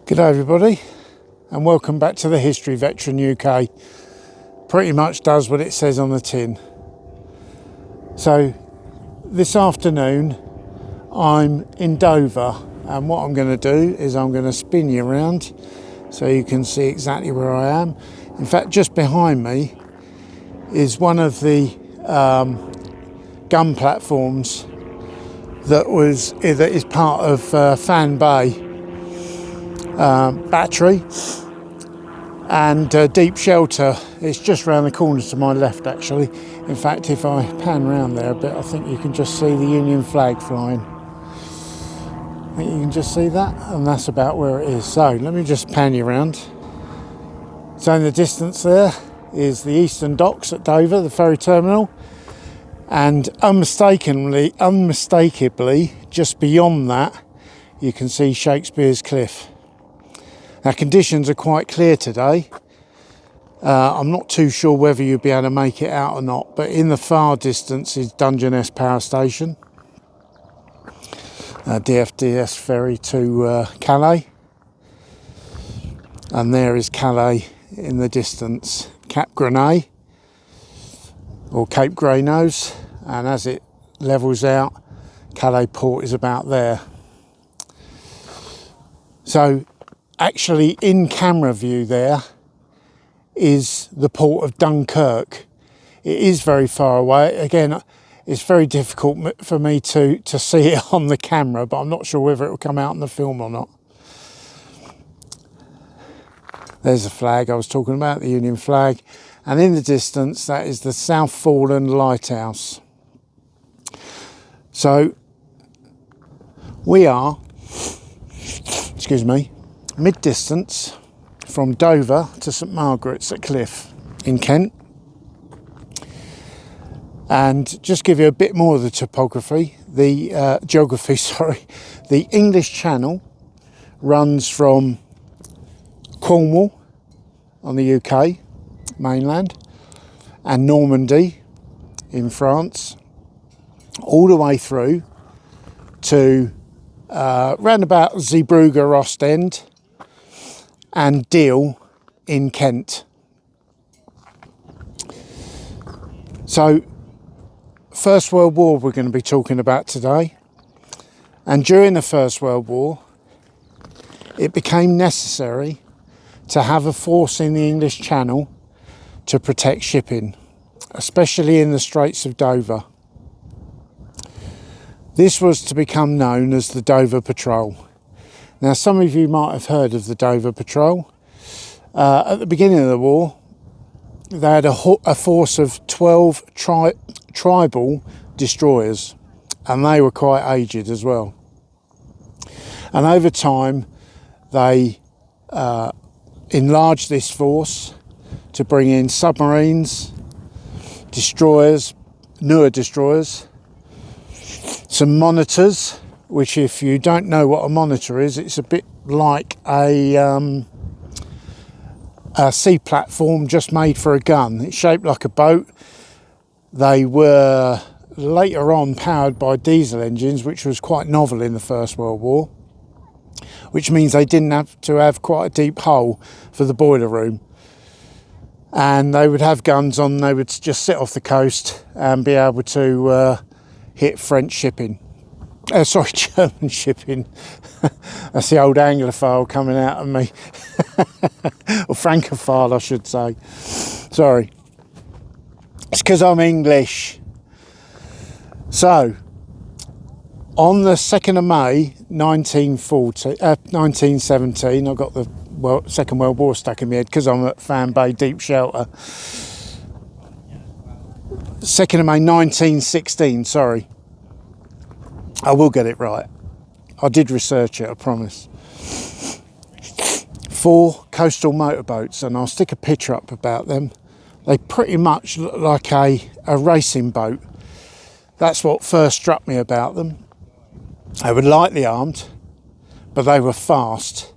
G'day everybody, and welcome back to the History Veteran UK. Pretty much does what it says on the tin. So this afternoon I'm in Dover, and what I'm going to do is I'm going to spin you around so you can see exactly where I am. In fact, just behind me is one of the gun platforms that is part of Fan Bay battery and deep shelter. It's just round the corner to my left actually. In fact, if I pan round there a bit, I think you can just see the Union flag flying. I think you can just see that, and that's about where it is. So let me just pan you around. So in the distance there is the Eastern Docks at Dover, the ferry terminal, and unmistakably just beyond that you can see Shakespeare's Cliff. Now, conditions are quite clear today. I'm not too sure whether you'll be able to make it out or not, but in the far distance is Dungeness Power Station, DFDS ferry to Calais, and there is Calais in the distance, Cap Grenay or Cape Greynose, and as it levels out, Calais port is about there. So actually in camera view there is the port of Dunkirk. It is very far away. Again, it's very difficult for me to see it on the camera, but I'm not sure whether it will come out in the film or not. There's the flag I was talking about, the Union flag. And in the distance, that is the South Foreland Lighthouse. So we are, excuse me, mid-distance from Dover to St Margaret's at Cliff in Kent. And just give you a bit more of the topography, the geography, sorry. The English Channel runs from Cornwall on the UK mainland and Normandy in France, all the way through to round about Zeebrugge, Ostend, and Deal in Kent. So, First World War we're going to be talking about today, and during the First World War it became necessary to have a force in the English Channel to protect shipping, especially in the Straits of Dover. This was to become known as the Dover Patrol. Now, some of you might have heard of the Dover Patrol. At the beginning of the war, they had a force of 12 tribal destroyers, and they were quite aged as well. And over time, they enlarged this force to bring in submarines, destroyers, newer destroyers, some monitors, which, if you don't know what a monitor is, it's a bit like a sea platform just made for a gun. It's shaped like a boat. They were later on powered by diesel engines, which was quite novel in the First World War, which means they didn't have to have quite a deep hole for the boiler room. And they would have guns on, they would just sit off the coast and be able to hit French shipping. German shipping. That's the old Anglophile coming out of me. Or Francophile, I should say. Sorry. It's because I'm English. So, on the 2nd of May 1917, I've got the Second World War stuck in my head because I'm at Fan Bay Deep Shelter. 2nd of May 1916, sorry. I will get it right. I did research it, I promise. 4 coastal motorboats, and I'll stick a picture up about them. They pretty much look like a racing boat. That's what first struck me about them. They were lightly armed, but they were fast,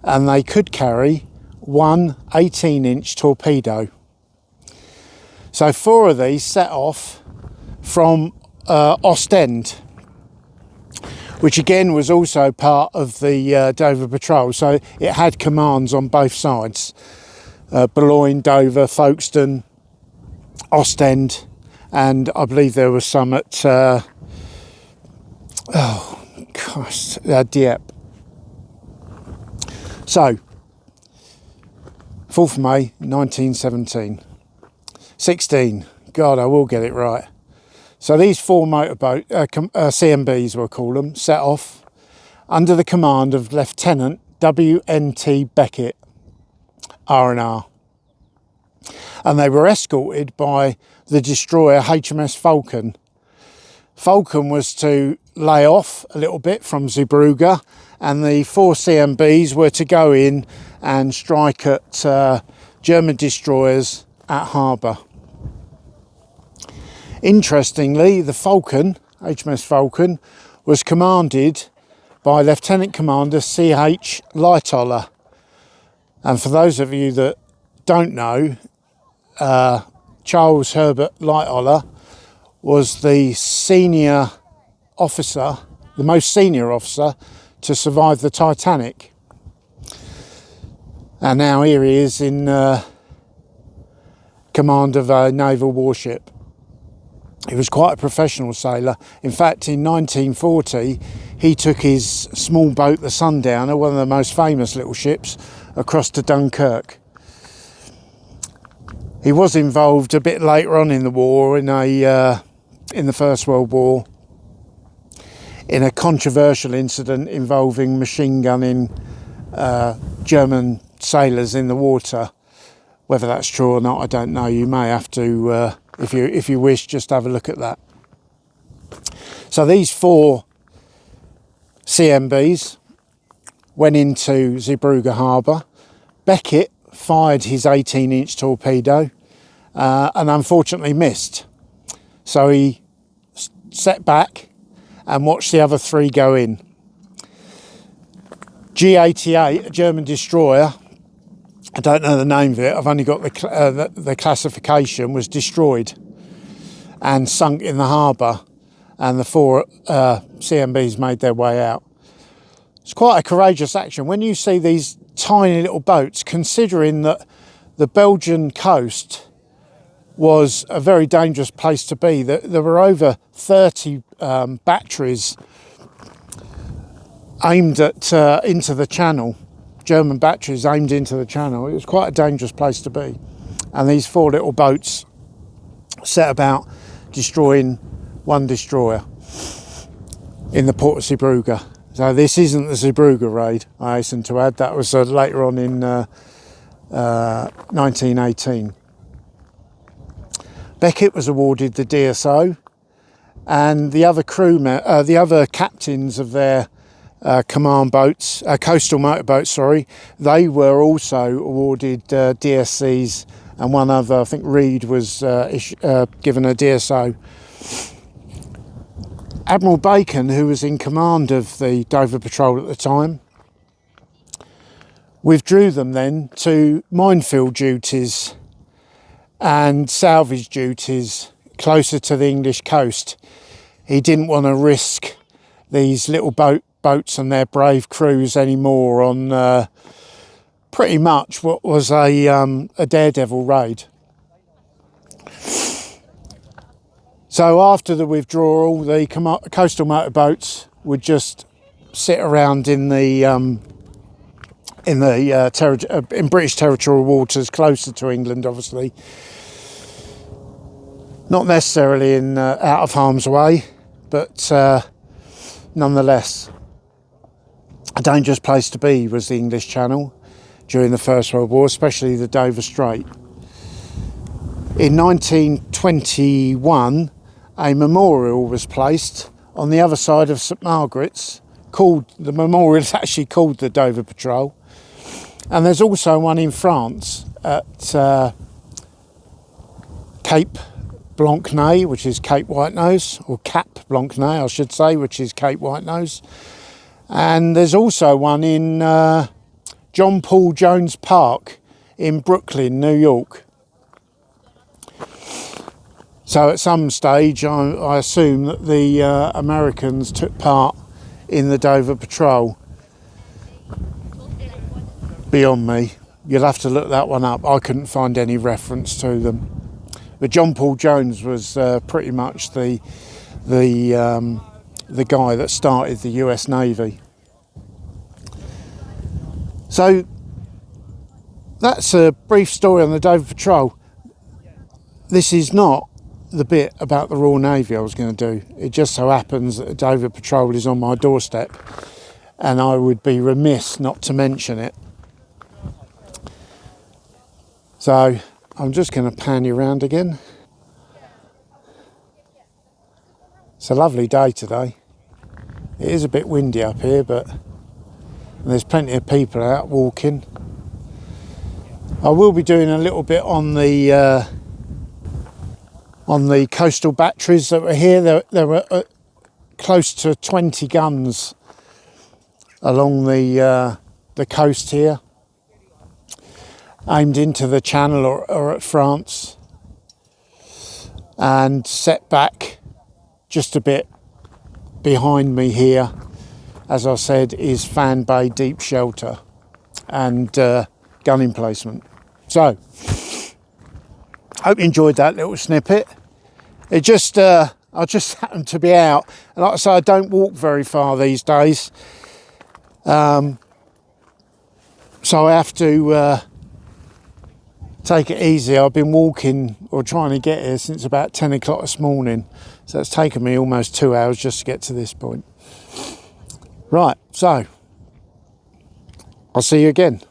and they could carry one 18-inch torpedo. So 4 of these set off from Ostend, which again was also part of the Dover Patrol. So it had commands on both sides, Boulogne, Dover, Folkestone, Ostend, and I believe there was some at Dieppe. So 4th of May 1917, 16, God, I will get it right. So these 4 motorboat CMBs, we'll call them, set off under the command of Lieutenant W.N.T. Becket, R&R. And they were escorted by the destroyer HMS Falcon. Falcon was to lay off a little bit from Zeebrugge, and the 4 CMBs were to go in and strike at German destroyers at harbour. Interestingly, the Falcon, HMS Falcon, was commanded by Lieutenant Commander C.H. Lightoller. And for those of you that don't know, Charles Herbert Lightoller was the senior officer, the most senior officer to survive the Titanic. And now here he is in command of a naval warship. He was quite a professional sailor. In fact, in 1940, he took his small boat, the Sundowner, one of the most famous little ships, across to Dunkirk. He was involved a bit later on in the war, in the First World War, in a controversial incident involving machine gunning German sailors in the water. Whether that's true or not, I don't know. You may have to, if you wish, just have a look at that. So these 4 CMBs went into Zeebrugge harbour. Becket fired his 18-inch torpedo and unfortunately missed. So he set back and watched the other 3 go in. G88, a German destroyer, I don't know the name of it, I've only got the classification, was destroyed and sunk in the harbour, and the 4 CMBs made their way out. It's quite a courageous action. When you see these tiny little boats, considering that the Belgian coast was a very dangerous place to be, there were over 30 batteries aimed at into the channel, German batteries aimed into the channel. It was quite a dangerous place to be. And these 4 little boats set about destroying 1 destroyer in the port of Zeebrugge. So this isn't the Zeebrugge raid, I hasten to add. That was later on in 1918. Becket was awarded the DSO, and the other the other captains of their command boats, coastal motorboats, they were also awarded DSCs, and one other, I think Reed, was given a DSO. Admiral Bacon, who was in command of the Dover Patrol at the time, withdrew them then to minefield duties and salvage duties closer to the English coast. He didn't want to risk these little boats and their brave crews anymore on pretty much what was a daredevil raid. So after the withdrawal, the coastal motorboats would just sit around in British territorial waters, closer to England, obviously. Not necessarily out of harm's way, but nonetheless, a dangerous place to be was the English Channel during the First World War, especially the Dover Strait. In 1921, a memorial was placed on the other side of St Margaret's. The memorial is actually called the Dover Patrol, and there's also one in France at Cape Blanc-Nez, which is Cape Whitenose, or Cap Blanc-Nez, I should say, which is Cape Whitenose. And there's also one in John Paul Jones Park in Brooklyn, New York. So at some stage, I assume that the Americans took part in the Dover Patrol. Beyond me. You'll have to look that one up. I couldn't find any reference to them. But John Paul Jones was pretty much the guy that started the US Navy. So that's a brief story on the Dover Patrol. This is not the bit about the Royal Navy I was going to do. It just so happens that the Dover Patrol is on my doorstep, and I would be remiss not to mention it. So I'm just going to pan you around again. It's a lovely day today. It is a bit windy up here, but there's plenty of people out walking. I will be doing a little bit on the coastal batteries that were here. There were close to 20 guns along the coast here, aimed into the Channel or at France, and set back just a bit behind me here, as I said, is fan bay deep shelter and gun emplacement. So, hope you enjoyed that little snippet. It just, I just happened to be out, and like I say, I don't walk very far these days, so I have to take it easy. I've been walking or trying to get here since about 10 o'clock this morning, so it's taken me almost 2 hours just to get to this point. Right, so I'll see you again.